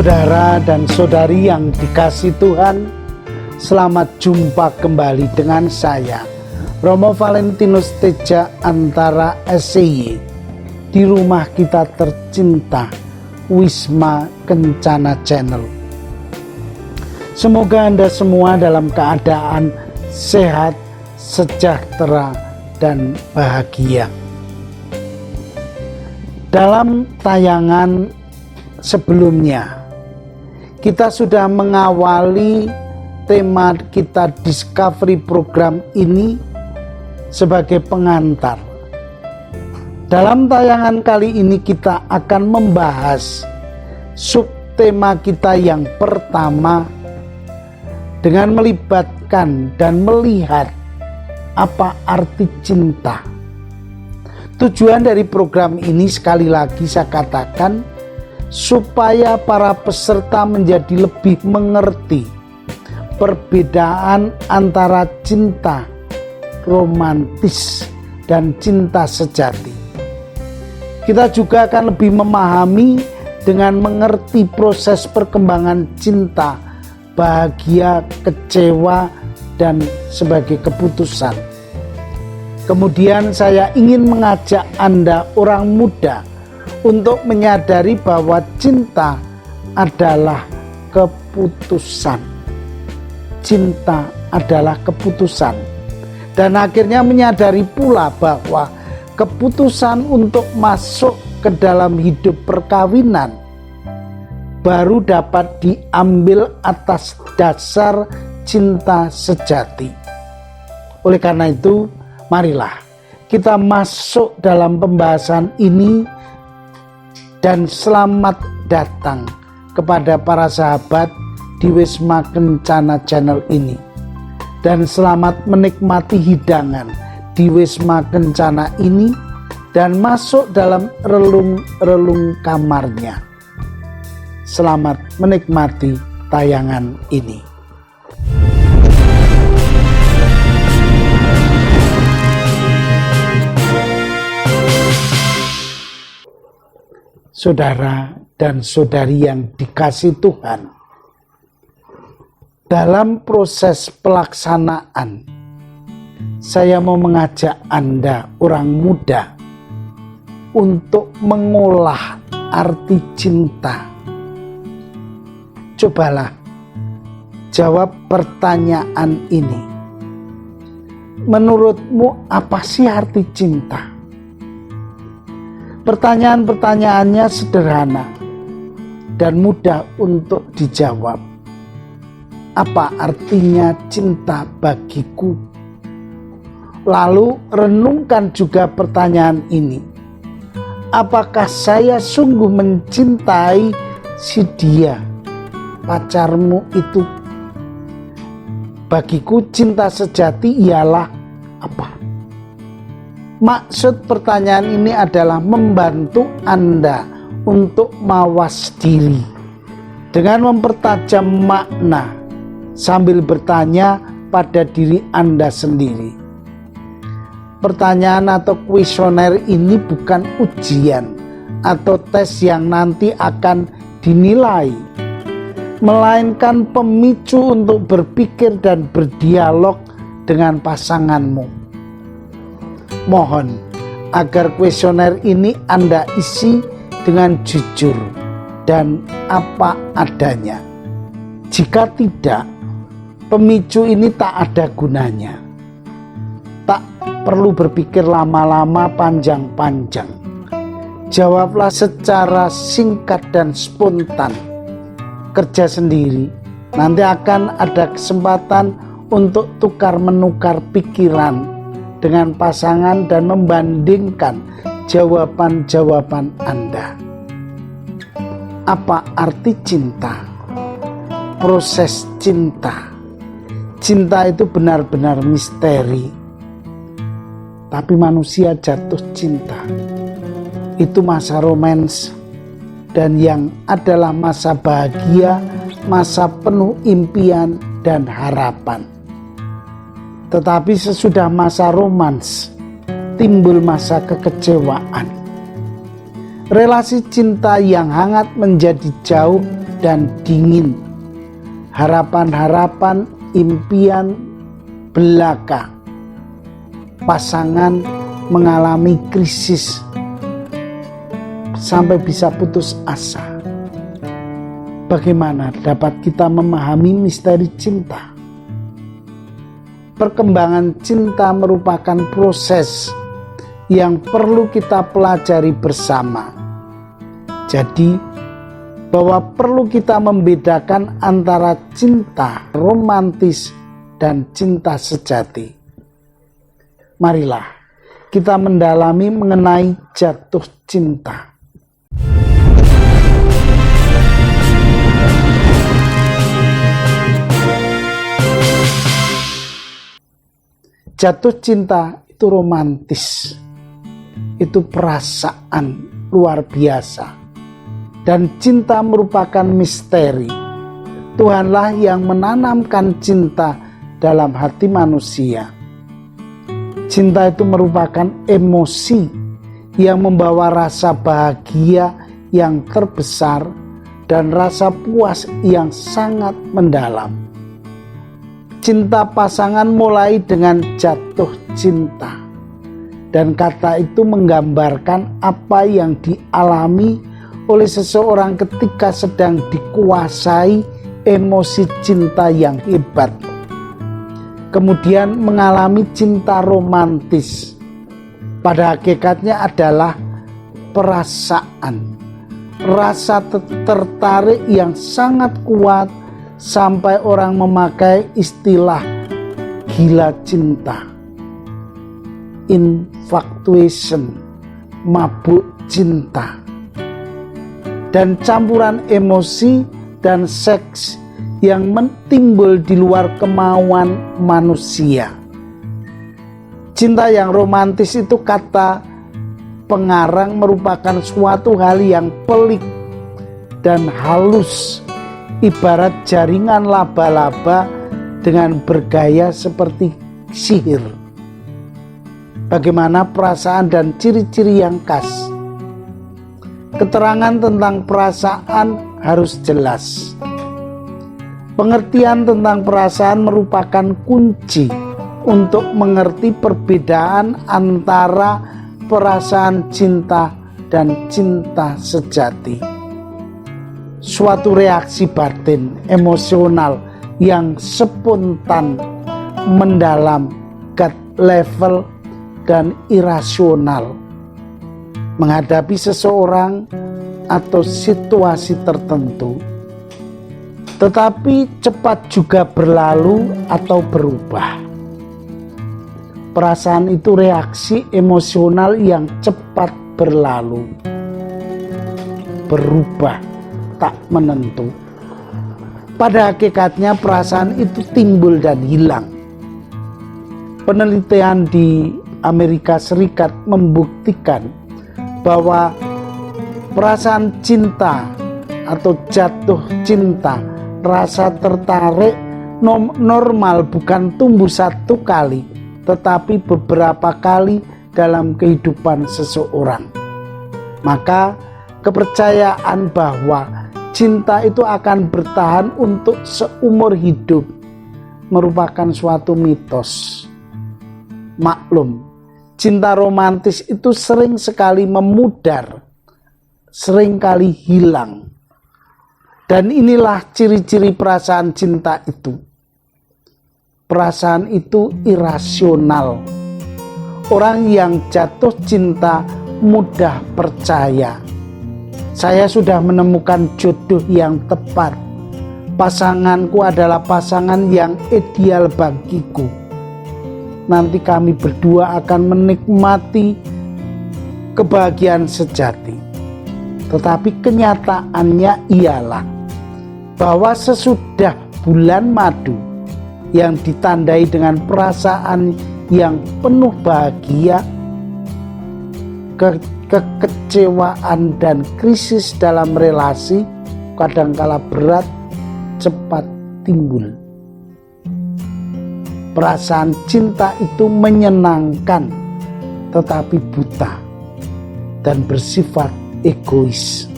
Saudara dan saudari yang dikasihi Tuhan, selamat jumpa kembali dengan saya, Romo Valentinus Teja Antara SCY, di rumah kita tercinta, Wisma Kencana Channel. Semoga Anda semua dalam keadaan sehat, sejahtera, dan bahagia. Dalam tayangan sebelumnya, kita sudah mengawali tema kita Discovery program ini sebagai pengantar. Dalam tayangan kali ini kita akan membahas subtema kita yang pertama dengan melibatkan dan melihat apa arti cinta. Tujuan dari program ini, sekali lagi saya katakan, supaya para peserta menjadi lebih mengerti perbedaan antara cinta romantis dan cinta sejati. Kita juga akan lebih memahami dengan mengerti proses perkembangan cinta, bahagia, kecewa, dan sebagai keputusan. Kemudian saya ingin mengajak Anda orang muda untuk menyadari bahwa cinta adalah keputusan. Cinta adalah keputusan. Dan akhirnya menyadari pula bahwa keputusan untuk masuk ke dalam hidup perkawinan baru dapat diambil atas dasar cinta sejati. Oleh karena itu, marilah kita masuk dalam pembahasan ini. Dan selamat datang kepada para sahabat di Wisma Kencana Channel ini. Dan selamat menikmati hidangan di Wisma Kencana ini dan masuk dalam relung-relung kamarnya. Selamat menikmati tayangan ini. Saudara dan saudari yang dikasihi Tuhan, dalam proses pelaksanaan, saya mau mengajak Anda, orang muda, untuk mengolah arti cinta. Cobalah jawab pertanyaan ini. Menurutmu apa sih arti cinta? Pertanyaan-pertanyaannya sederhana dan mudah untuk dijawab. Apa artinya cinta bagiku? Lalu renungkan juga pertanyaan ini. Apakah saya sungguh mencintai si dia, pacarmu itu? Bagiku cinta sejati ialah apa? Maksud pertanyaan ini adalah membantu Anda untuk mawas diri dengan mempertajam makna sambil bertanya pada diri Anda sendiri. Pertanyaan atau kuesioner ini bukan ujian atau tes yang nanti akan dinilai, melainkan pemicu untuk berpikir dan berdialog dengan pasanganmu. Mohon agar kuesioner ini Anda isi dengan jujur dan apa adanya. Jika tidak, pemicu ini tak ada gunanya. Tak perlu berpikir lama-lama, panjang-panjang. Jawablah secara singkat dan spontan. Kerja sendiri. Nanti akan ada kesempatan untuk tukar-menukar pikiran dengan pasangan dan membandingkan jawaban-jawaban Anda. Apa arti cinta? Proses cinta. Cinta itu benar-benar misteri. Tapi manusia jatuh cinta. Itu masa romans dan yang adalah masa bahagia, masa penuh impian dan harapan. Tetapi sesudah masa romans, timbul masa kekecewaan. Relasi cinta yang hangat menjadi jauh dan dingin, harapan-harapan, impian belaka. Pasangan mengalami krisis sampai bisa putus asa. Bagaimana dapat kita memahami misteri cinta? Perkembangan cinta merupakan proses yang perlu kita pelajari bersama. Jadi, bahwa perlu kita membedakan antara cinta romantis dan cinta sejati. Marilah kita mendalami mengenai jatuh cinta. Jatuh cinta itu romantis, itu perasaan luar biasa, dan cinta merupakan misteri. Tuhanlah yang menanamkan cinta dalam hati manusia. Cinta itu merupakan emosi yang membawa rasa bahagia yang terbesar dan rasa puas yang sangat mendalam. Cinta pasangan mulai dengan jatuh cinta, dan kata itu menggambarkan apa yang dialami oleh seseorang ketika sedang dikuasai emosi cinta yang hebat. Kemudian mengalami cinta romantis. Pada hakikatnya adalah perasaan, rasa tertarik yang sangat kuat sampai orang memakai istilah gila cinta, infatuation, mabuk cinta, dan campuran emosi dan seks yang timbul di luar kemauan manusia. Cinta yang romantis itu kata pengarang merupakan suatu hal yang pelik dan halus, ibarat jaringan laba-laba dengan bergaya seperti sihir. Bagaimana perasaan dan ciri-ciri yang khas? Keterangan tentang perasaan harus jelas. Pengertian tentang perasaan merupakan kunci untuk mengerti perbedaan antara perasaan cinta dan cinta sejati. Suatu reaksi batin emosional yang spontan, mendalam, gut level, dan irasional menghadapi seseorang atau situasi tertentu, tetapi cepat juga berlalu atau berubah. Perasaan itu reaksi emosional yang cepat berlalu, berubah, tak menentu. Pada hakikatnya perasaan itu timbul dan hilang. Penelitian di Amerika Serikat membuktikan bahwa perasaan cinta atau jatuh cinta, rasa tertarik normal bukan tumbuh satu kali, tetapi beberapa kali dalam kehidupan seseorang. Maka kepercayaan bahwa cinta itu akan bertahan untuk seumur hidup merupakan suatu mitos. Maklum, cinta romantis itu sering sekali memudar, sering kali hilang. Dan inilah ciri-ciri perasaan cinta itu. Perasaan itu irasional. Orang yang jatuh cinta mudah percaya. Saya sudah menemukan jodoh yang tepat. Pasanganku adalah pasangan yang ideal bagiku. Nanti kami berdua akan menikmati kebahagiaan sejati. Tetapi kenyataannya ialah bahwa sesudah bulan madu yang ditandai dengan perasaan yang penuh bahagia, kekecewaan dan krisis dalam relasi kadangkala berat cepat timbul. Perasaan cinta itu menyenangkan tetapi buta dan bersifat egois.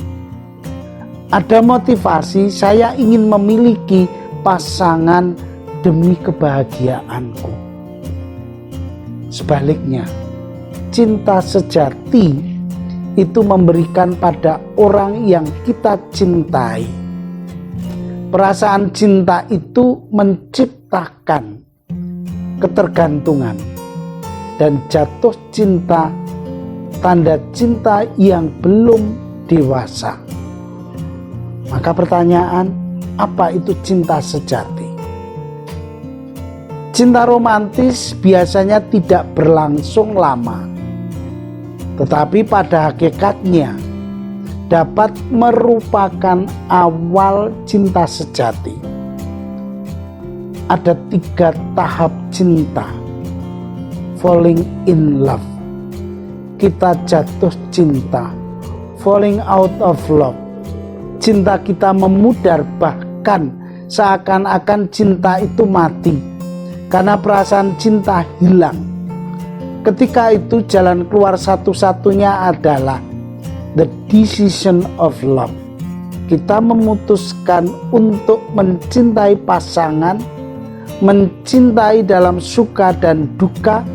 Ada motivasi, saya ingin memiliki pasangan demi kebahagiaanku. Sebaliknya, cinta sejati itu memberikan pada orang yang kita cintai. Perasaan cinta itu menciptakan ketergantungan, dan jatuh cinta tanda cinta yang belum dewasa. Maka pertanyaan, apa itu cinta sejati? Cinta romantis biasanya tidak berlangsung lama, tetapi pada hakikatnya dapat merupakan awal cinta sejati. Ada 3 tahap cinta. Falling in love, kita jatuh cinta. Falling out of love, cinta kita memudar, bahkan seakan-akan cinta itu mati karena perasaan cinta hilang. Ketika itu jalan keluar satu-satunya adalah the decision of love. Kita memutuskan untuk mencintai pasangan, mencintai dalam suka dan duka,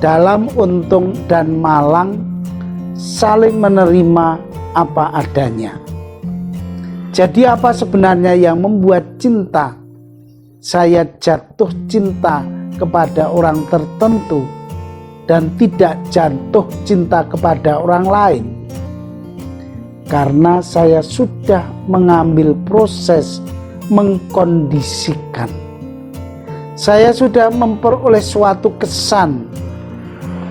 dalam untung dan malang, saling menerima apa adanya. Jadi apa sebenarnya yang membuat cinta? Saya jatuh cinta kepada orang tertentu dan tidak jatuh cinta kepada orang lain. Karena saya sudah mengambil proses mengkondisikan. Saya sudah memperoleh suatu kesan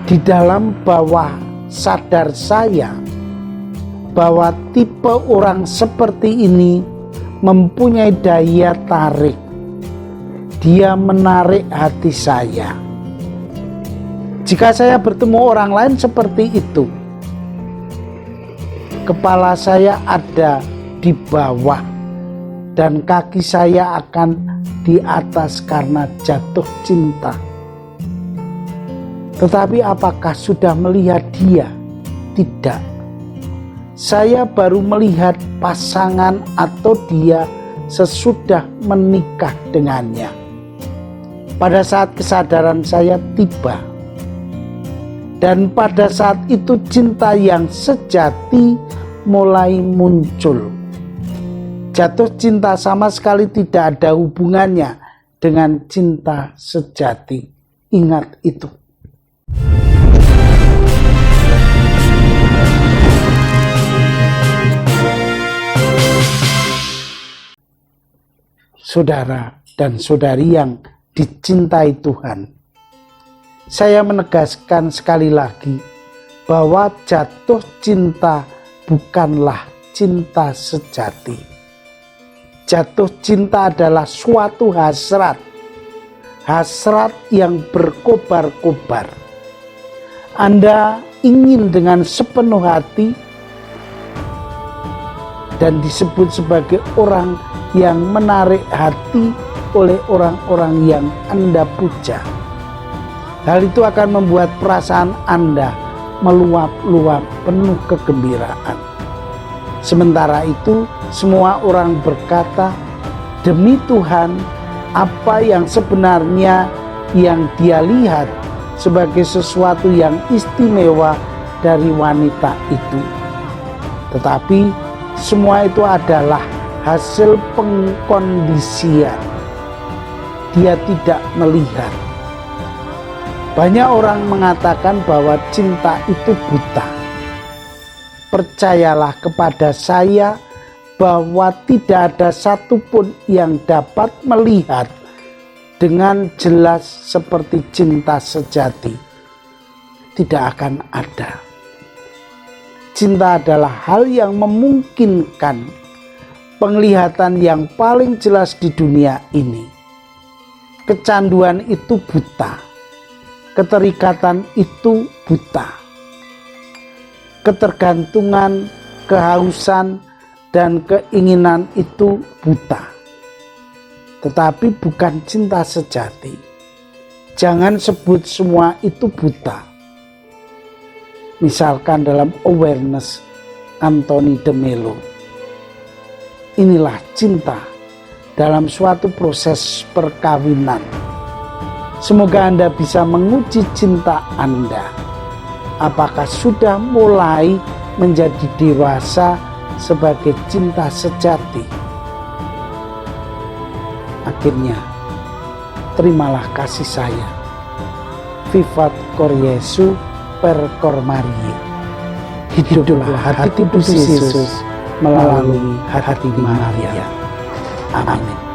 di dalam bawah sadar saya bahwa tipe orang seperti ini mempunyai daya tarik. Dia menarik hati saya. Jika saya bertemu orang lain seperti itu, kepala saya ada di bawah dan kaki saya akan di atas karena jatuh cinta. Tetapi apakah sudah melihat dia? Tidak. Saya baru melihat pasangan atau dia sesudah menikah dengannya. Pada saat kesadaran saya tiba. Dan pada saat itu cinta yang sejati mulai muncul. Jatuh cinta sama sekali tidak ada hubungannya dengan cinta sejati. Ingat itu. Saudara dan saudari yang dicintai Tuhan, saya menegaskan sekali lagi bahwa jatuh cinta bukanlah cinta sejati. Jatuh cinta adalah suatu hasrat yang berkobar-kobar. Anda ingin dengan sepenuh hati dan disebut sebagai orang yang menarik hati oleh orang-orang yang Anda puja. Hal itu akan membuat perasaan Anda meluap-luap penuh kegembiraan. Sementara itu, semua orang berkata, demi Tuhan, apa yang sebenarnya yang dia lihat sebagai sesuatu yang istimewa dari wanita itu. Tetapi semua itu adalah hasil pengkondisian. Dia tidak melihat. Banyak orang mengatakan bahwa cinta itu buta. Percayalah kepada saya bahwa tidak ada satupun yang dapat melihat dengan jelas seperti cinta sejati. Tidak akan ada. Cinta adalah hal yang memungkinkan penglihatan yang paling jelas di dunia ini. Kecanduan itu buta. Keterikatan itu buta. Ketergantungan, kehausan, dan keinginan itu buta. Tetapi bukan cinta sejati. Jangan sebut semua itu buta. Misalkan dalam awareness Anthony de Mello. Inilah cinta dalam suatu proses perkawinan. Semoga Anda bisa menguji cinta Anda. Apakah sudah mulai menjadi dewasa sebagai cinta sejati? Akhirnya, terimalah kasih saya. Vivat cor Jesu per cor Mariae. Hiduplah hati kudus Yesus melalui hati Maria. Amin.